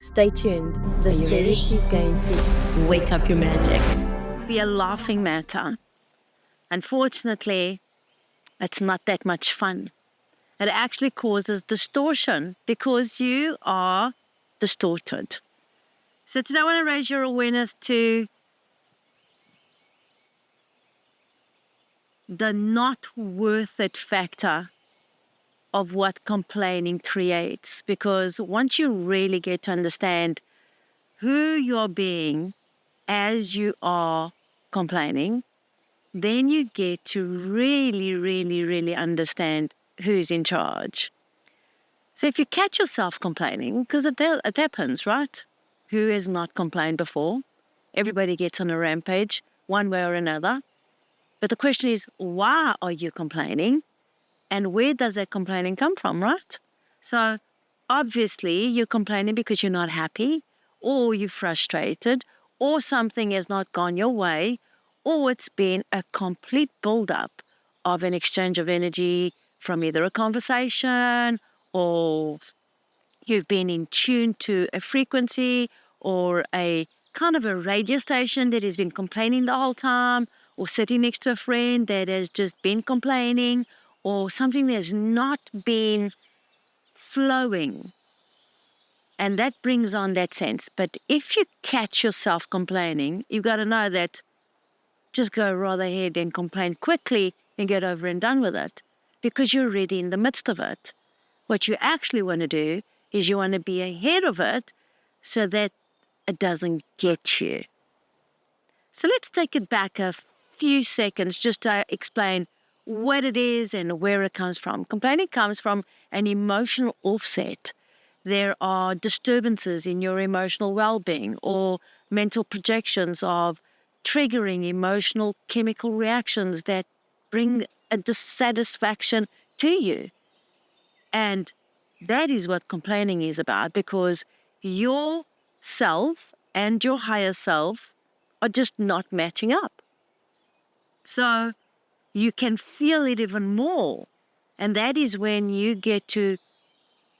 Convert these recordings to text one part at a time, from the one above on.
Stay tuned. The series is going to wake up your magic. Be a laughing matter. Unfortunately, it's not that much fun. It actually causes distortion because you are distorted. So today I want to raise your awareness to the not worth it factor of what complaining creates. Because once you really get to understand who you're being as you are complaining, then you get to really understand who's in charge. So if you catch yourself complaining, because it happens, right? Who has not complained before? Everybody gets on a rampage one way or another. But the question is, why are you complaining? And where does that complaining come from, right? So obviously you're complaining because you're not happy, or you're frustrated, or something has not gone your way, or it's been a complete buildup of an exchange of energy from either a conversation, or you've been in tune to a frequency or a kind of a radio station that has been complaining the whole time, or sitting next to a friend that has just been complaining, or something that has not been flowing. And that brings on that sense. But if you catch yourself complaining, you've got to know that just go right ahead and complain quickly and get over and done with it, because you're already in the midst of it. What you actually want to do is you want to be ahead of it so that it doesn't get you. So let's take it back a few seconds just to explain what it is and where it comes from. Complaining comes from an emotional offset. There are disturbances in your emotional well-being or mental projections of triggering emotional chemical reactions that bring a dissatisfaction to you. And that is what complaining is about, because your self and your higher self are just not matching up. So you can feel it even more. And that is when you get to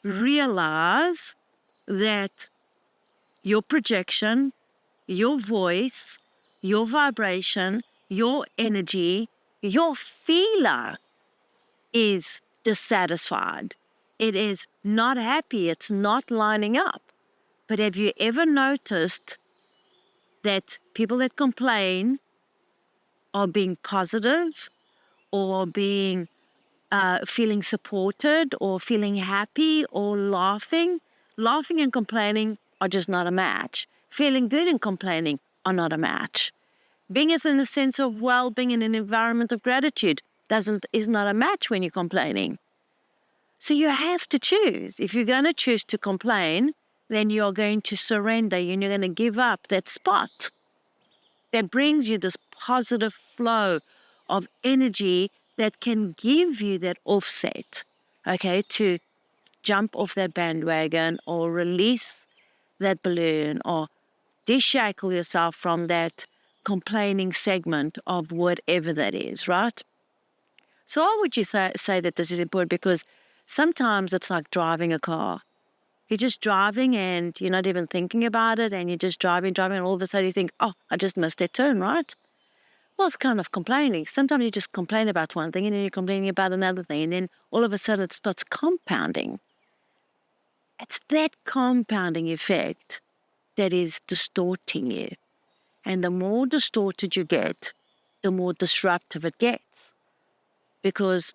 realize that your projection, your voice, your vibration, your energy, your feeler is dissatisfied. It is not happy. It's not lining up. But have you ever noticed that people that complain are being positive, or being feeling supported, or feeling happy, or laughing? Laughing and complaining are just not a match. Feeling good and complaining are not a match. Being in the sense of well-being in an environment of gratitude is not a match when you're complaining. So you have to choose. If you're going to choose to complain, then you're going to surrender and you're going to give up that spot that brings you this positive flow of energy that can give you that offset, okay, to jump off that bandwagon or release that balloon or deshackle yourself from that complaining segment of whatever that is, right? So why would you say that this is important? Because sometimes it's like driving a car. You're just driving and you're not even thinking about it, and you're just driving, and all of a sudden you think, oh, I just missed that turn, right? Well, it's kind of complaining. Sometimes you just complain about one thing and then you're complaining about another thing, and then all of a sudden it starts compounding. It's that compounding effect that is distorting you. And the more distorted you get, the more disruptive it gets. Because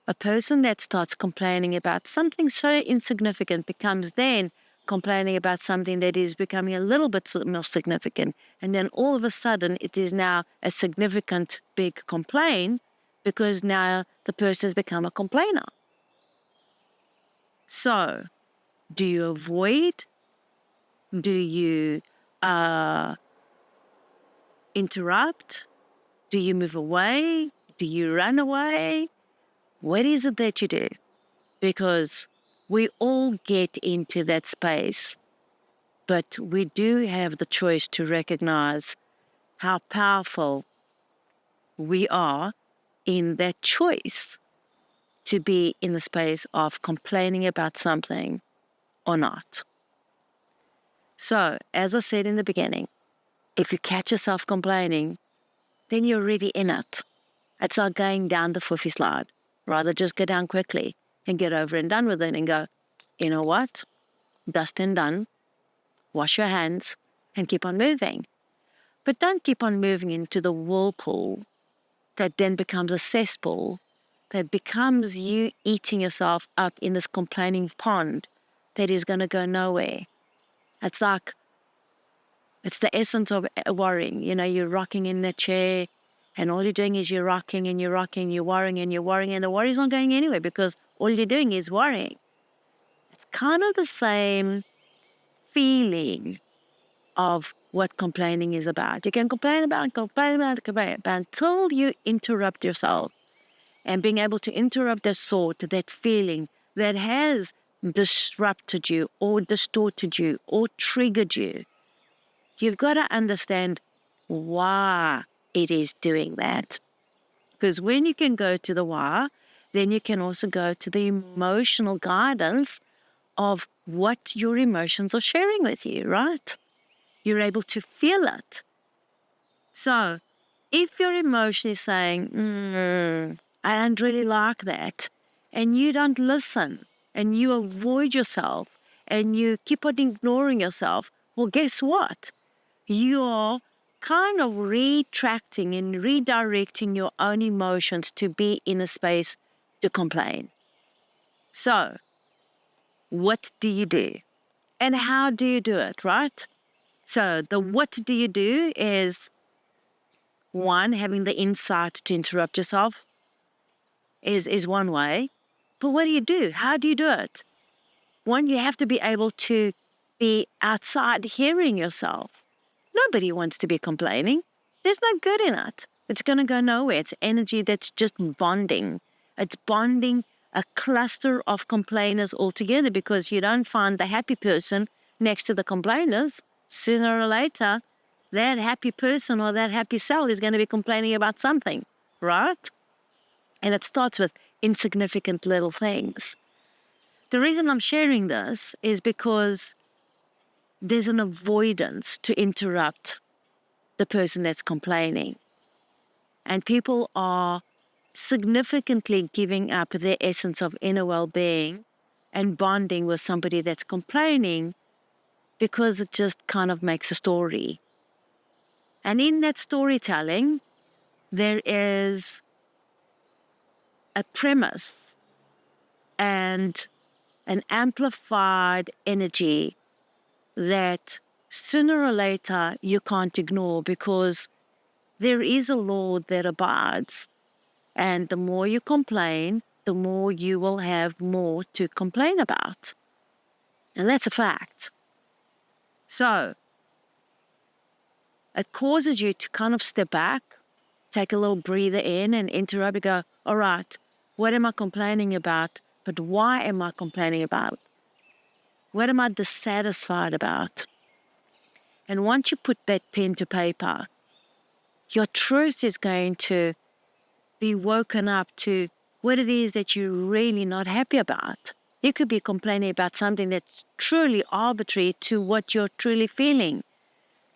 a person that starts complaining about something so insignificant becomes then complaining about something that is becoming a little bit more significant. And then all of a sudden, it is now a significant big complaint, because now the person has become a complainer. So, do you avoid? Do you interrupt? Do you move away? Do you run away? What is it that you do? Because we all get into that space, but we do have the choice to recognize how powerful we are in that choice to be in the space of complaining about something or not. So, as I said in the beginning, if you catch yourself complaining, then you're already in it. It's like going down the fluffy slide. Rather just go down quickly and get over and done with it and go, you know what? Dust and done. Wash your hands and keep on moving. But don't keep on moving into the whirlpool that then becomes a cesspool, that becomes you eating yourself up in this complaining pond that is going to go nowhere. It's like, it's the essence of worrying. You know, you're rocking in the chair and all you're doing is you're rocking and you're rocking, you're worrying and you're worrying, and the worry's not going anywhere because all you're doing is worrying. It's kind of the same feeling of what complaining is about. You can complain about until you interrupt yourself. And being able to interrupt that thought, that feeling that has disrupted you or distorted you or triggered you, you've got to understand why it is doing that. Because when you can go to the why, then you can also go to the emotional guidance of what your emotions are sharing with you, right? You're able to feel it. So if your emotion is saying, I don't really like that, and you don't listen, and you avoid yourself, and you keep on ignoring yourself, well, guess what? You are kind of retracting and redirecting your own emotions to be in a space to complain. So what do you do? And how do you do it, right? So the what do you do is, one, having the insight to interrupt yourself is one way. But what do you do? How do you do it? One, you have to be able to be outside hearing yourself. Nobody wants to be complaining. There's no good in it. It's going to go nowhere. It's energy that's just bonding. It's bonding a cluster of complainers all together because you don't find the happy person next to the complainers. Sooner or later, that happy person or that happy cell is going to be complaining about something, right? And it starts with insignificant little things. The reason I'm sharing this is because there's an avoidance to interrupt the person that's complaining. And people are significantly giving up their essence of inner well-being and bonding with somebody that's complaining because it just kind of makes a story. And in that storytelling, there is a premise and an amplified energy that sooner or later you can't ignore because there is a law that abides. And the more you complain, the more you will have more to complain about. And that's a fact. So it causes you to kind of step back, take a little breather in and interrupt and go, all right, what am I complaining about? But why am I complaining about? What am I dissatisfied about? And once you put that pen to paper, your truth is going to be woken up to what it is that you're really not happy about. You could be complaining about something that's truly arbitrary to what you're truly feeling.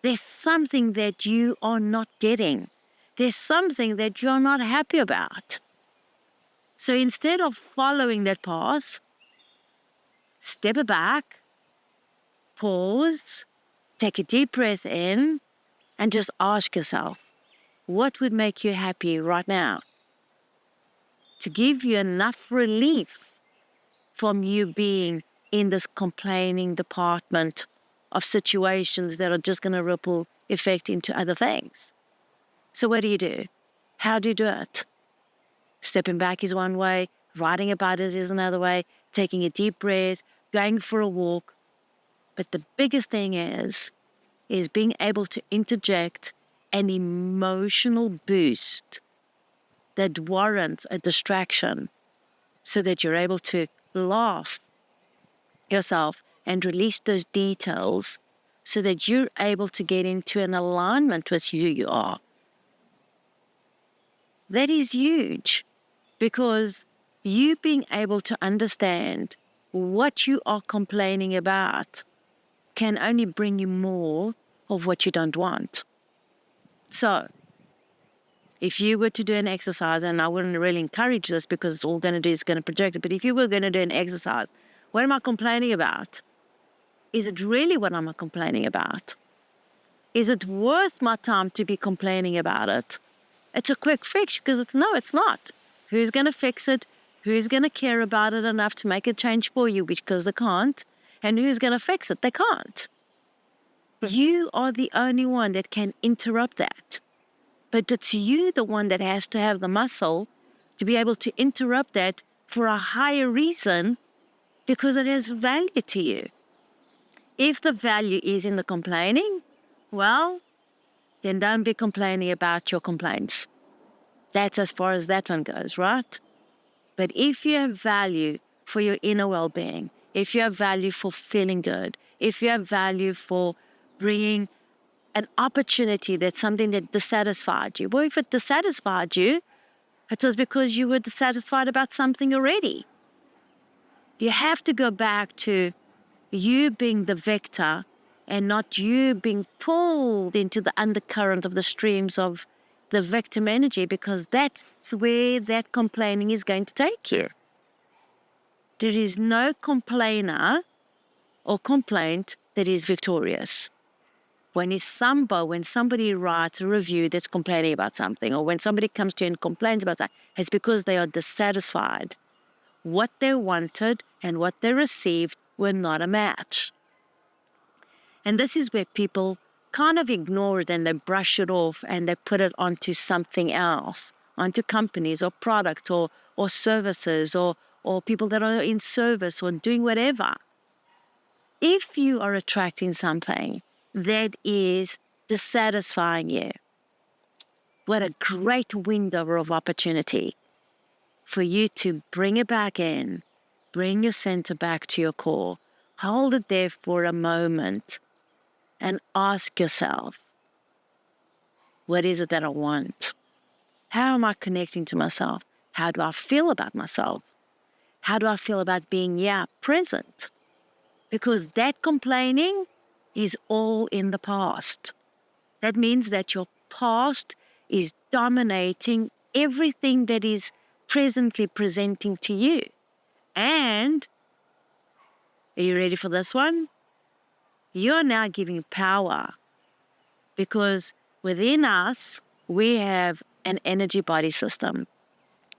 There's something that you are not getting. There's something that you're not happy about. So instead of following that path, step back, pause, take a deep breath in, and just ask yourself, what would make you happy right now? To give you enough relief from you being in this complaining department of situations that are just going to ripple effect into other things. So what do? How do you do it? Stepping back is one way, writing about it is another way, taking a deep breath, going for a walk. But the biggest thing is being able to interject an emotional boost that warrants a distraction so that you're able to laugh yourself and release those details so that you're able to get into an alignment with who you are. That is huge because you being able to understand what you are complaining about can only bring you more of what you don't want. So, if you were to do an exercise, and I wouldn't really encourage this because it's all going to do is going to project it, but if you were going to do an exercise, what am I complaining about? Is it really what I'm complaining about? Is it worth my time to be complaining about it? It's a quick fix because it's not. Who's going to fix it? Who's going to care about it enough to make a change for you? Because they can't. And who's going to fix it? They can't. You are the only one that can interrupt that. But it's you, the one that has to have the muscle to be able to interrupt that for a higher reason because it has value to you. If the value is in the complaining, well, then don't be complaining about your complaints. That's as far as that one goes, right? But if you have value for your inner well-being, if you have value for feeling good, if you have value for bringing an opportunity that's something that dissatisfied you, well, if it dissatisfied you, it was because you were dissatisfied about something already. You have to go back to you being the vector and not you being pulled into the undercurrent of the streams of the victim energy, because that's where that complaining is going to take you. There is no complainer or complaint that is victorious. When somebody writes a review that's complaining about something, or when somebody comes to you and complains about that, it's because they are dissatisfied. What they wanted and what they received were not a match. And this is where people kind of ignore it and they brush it off and they put it onto something else, onto companies or products or services or people that are in service or doing whatever. If you are attracting something that is dissatisfying you, what a great window of opportunity for you to bring it back in, bring your center back to your core, hold it there for a moment and ask yourself, what is it that I want? How am I connecting to myself? How do I feel about myself? How do I feel about being, present? Because that complaining is all in the past. That means that your past is dominating everything that is presently presenting to you. And, are you ready for this one? You're now giving power, because within us, we have an energy body system,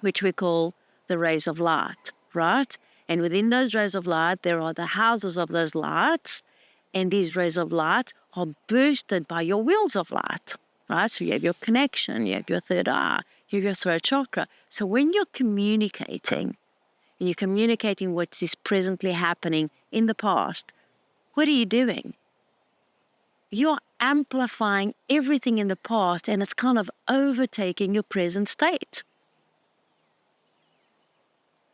which we call the rays of light, right? And within those rays of light, there are the houses of those lights, and these rays of light are boosted by your wheels of light, right? So you have your connection, you have your third eye, you have your throat chakra. So when you're communicating, and you're communicating what is presently happening in the past, what are you doing? You're amplifying everything in the past, and it's kind of overtaking your present state.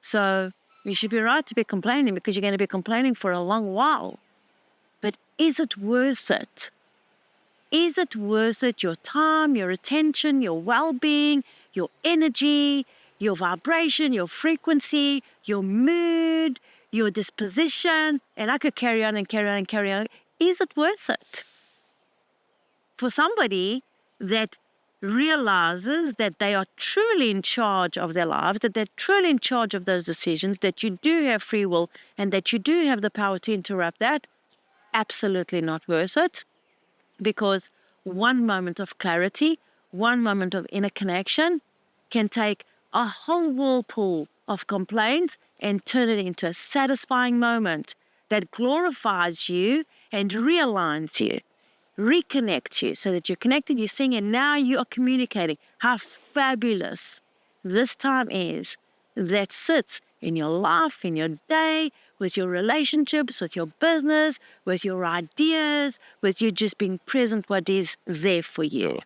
So you should be right to be complaining, because you're going to be complaining for a long while. But is it worth it? Is it worth it? Your time, your attention, your well-being, your energy, your vibration, your frequency, your mood, your disposition, and I could carry on and carry on and carry on. Is it worth it? For somebody that realizes that they are truly in charge of their lives, that they're truly in charge of those decisions, that you do have free will and that you do have the power to interrupt that, absolutely not worth it. Because one moment of clarity, one moment of inner connection can take a whole whirlpool of complaints and turn it into a satisfying moment that glorifies you and realigns you, reconnects you so that you're connected, you're seeing, and now you are communicating. How fabulous this time is that sits in your life, in your day, with your relationships, with your business, with your ideas, with you just being present, what is there for you.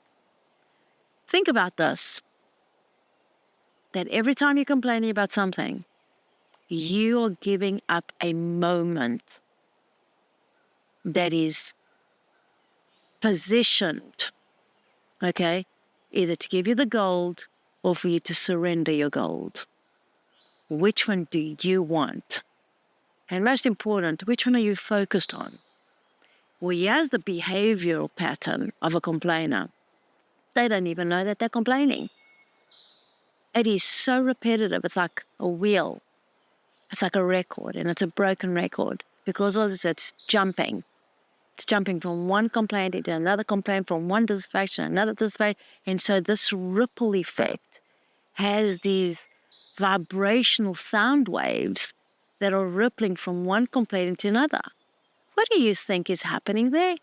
Think about this, that every time you're complaining about something, you are giving up a moment that is positioned, okay, either to give you the gold or for you to surrender your gold. Which one do you want? And most important, which one are you focused on? Or here's the behavioral pattern of a complainer. They don't even know that they're complaining. It is so repetitive. It's like a wheel. It's like a record, and it's a broken record because it's jumping. It's jumping from one complaint into another complaint, from one dissatisfaction, another dissatisfaction. And so this ripple effect has these vibrational sound waves that are rippling from one complaint into another. What do you think is happening there?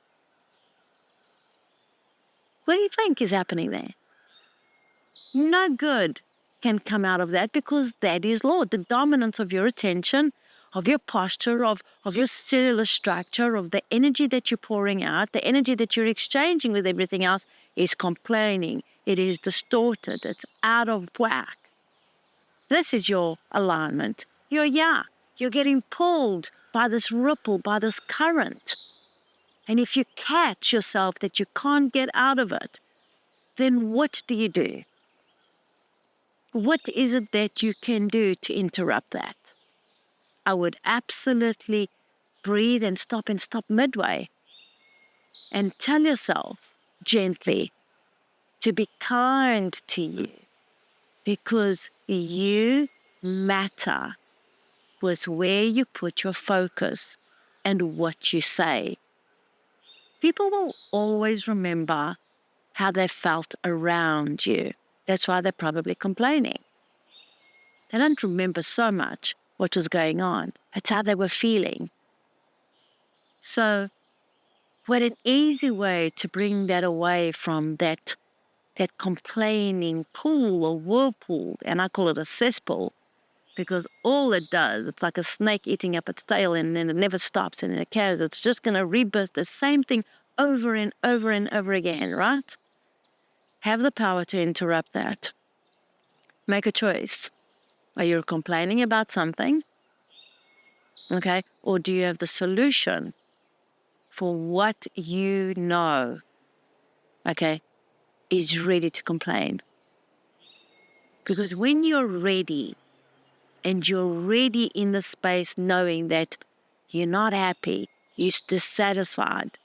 What do you think is happening there? No good can come out of that, because that is law. The dominance of your attention, of your posture, of your cellular structure, of the energy that you're pouring out, the energy that you're exchanging with everything else is complaining. It is distorted. It's out of whack. This is your alignment. You're getting pulled by this ripple, by this current. And if you catch yourself that you can't get out of it, then what do you do? What is it that you can do to interrupt that? I would absolutely breathe and stop midway and tell yourself gently to be kind to you, because you matter with where you put your focus and what you say. People will always remember how they felt around you. That's why they're probably complaining. They don't remember so much what was going on. It's how they were feeling. So what an easy way to bring that away from that complaining pool or whirlpool, and I call it a cesspool, because all it does, it's like a snake eating up its tail, and then it never stops, and then it carries. It's just going to rebirth the same thing over and over and over again, right? Have the power to interrupt that. Make a choice. Are you complaining about something? Okay? Or do you have the solution for what you know, okay, is ready to complain? Because when you're ready, and you're ready in the space knowing that you're not happy, you're dissatisfied,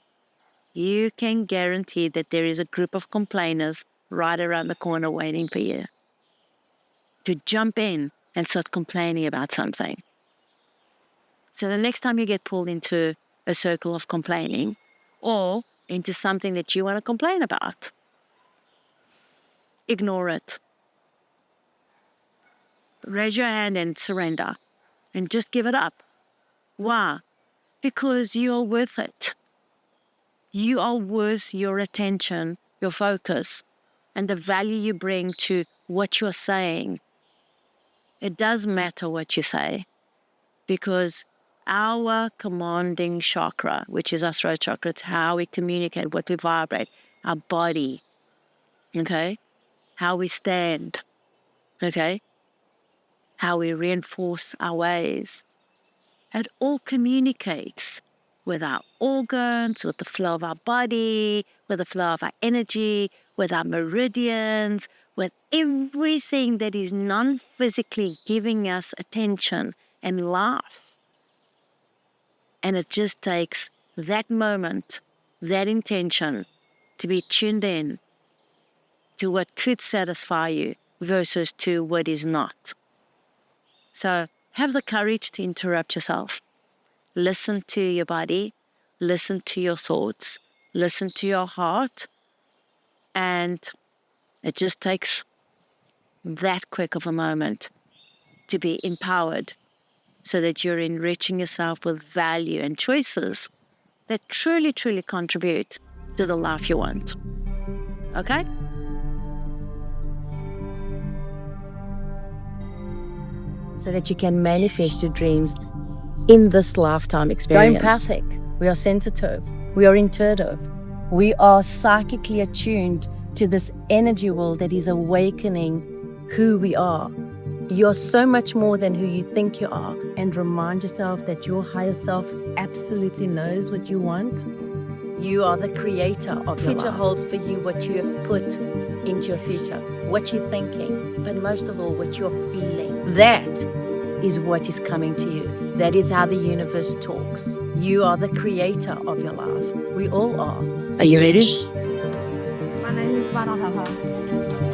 you can guarantee that there is a group of complainers right around the corner waiting for you to jump in and start complaining about something. So the next time you get pulled into a circle of complaining or into something that you want to complain about, ignore it. Raise your hand and surrender and just give it up. Why? Because you are worth it. You are worth your attention, your focus, and the value you bring to what you're saying. It does matter what you say, because our commanding chakra, which is our throat chakra, it's how we communicate, what we vibrate, our body, okay? How we stand, okay? How we reinforce our ways. It all communicates with our organs, with the flow of our body, with the flow of our energy, with our meridians, with everything that is non-physically giving us attention and life. And it just takes that moment, that intention, to be tuned in to what could satisfy you versus to what is not. So have the courage to interrupt yourself. Listen to your body, listen to your thoughts, listen to your heart, and it just takes that quick of a moment to be empowered so that you're enriching yourself with value and choices that truly, truly contribute to the life you want. Okay? So that you can manifest your dreams in this lifetime experience. We are empathic, we are sensitive, we are intuitive, we are psychically attuned to this energy world that is awakening who we are. You're so much more than who you think you are. And remind yourself that your higher self absolutely knows what you want. You are the creator of your future. Holds for you what you have put into your future, what you're thinking, but most of all, what you're feeling. That is what is coming to you. That is how the universe talks. You are the creator of your life. We all are. Are you ready? My name is Vanna.